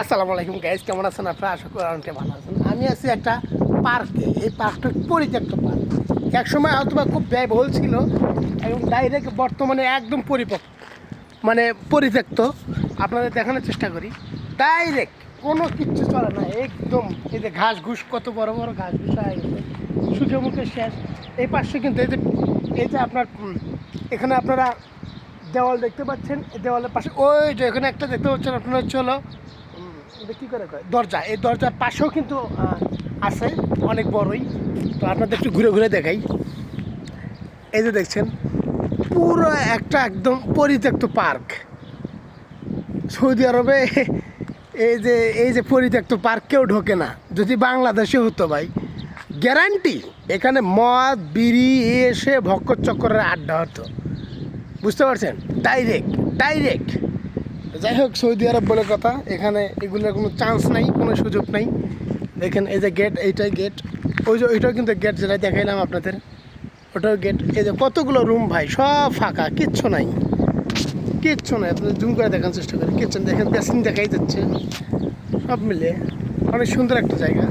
আসসালামু আলাইকুম গাইস, কেমন আছেন আপনারা? আশা করি অনেকটা ভালো আছেন। আমি আছি একটা পার্কে। এই পার্কটা পরিত্যক্ত পার্ক। একসময় হয়তো বা খুব ব্যয়বহুল ছিল এবং ডাইরেক্ট বর্তমানে একদম মানে পরিত্যক্ত। আপনাদের দেখানোর চেষ্টা করি। ডাইরেক্ট কোনো কিচ্ছু চলে না, একদম। এই যে ঘাস ঘুষ, কত বড় বড় ঘাস ঘুষ হয়ে গেছে, সুখে মুখে শেষ। এই পাশে কিন্তু এই যে আপনার এখানে আপনারা দেওয়াল দেখতে পাচ্ছেন। এই দেওয়ালের পাশে ওই যে এখানে একটা দেখতে পাচ্ছেন আপনারা, হচ্ছে হলো এটা কী করে কয় দরজা। এই দরজার পাশেও কিন্তু আছে অনেক বড়ই। তো আপনাদের একটু ঘুরে ঘুরে দেখাই। এই যে দেখছেন পুরো একটা একদম পরিত্যক্ত পার্ক। সৌদি আরবে এই যে পরিত্যক্ত পার্ক কেউ ঢোকে না। যদি বাংলাদেশে হতো ভাই, গ্যারান্টি এখানে মদ বিড়ি এসে ভক্কর চক্করের আড্ডা হতো। বুঝতে পারছেন? ডাইরেক্ট। যাই হোক, সৌদি আরব বলে কথা, এখানে এগুলোর কোনো চান্স নাই, কোনো সুযোগ নাই। দেখেন এই যে গেট, এইটাই গেট। ওই যে ওইটাও কিন্তু গেট, যেটা দেখাইলাম আপনাদের, ওটাও গেট। এই যে কতগুলো রুম ভাই, সব ফাঁকা, কিচ্ছু নাই। আপনাদের জুম করে দেখার চেষ্টা করি। কিচ্ছু দেখেন, বেসিন দেখাই যাচ্ছে। সব মিলে অনেক সুন্দর একটা জায়গা।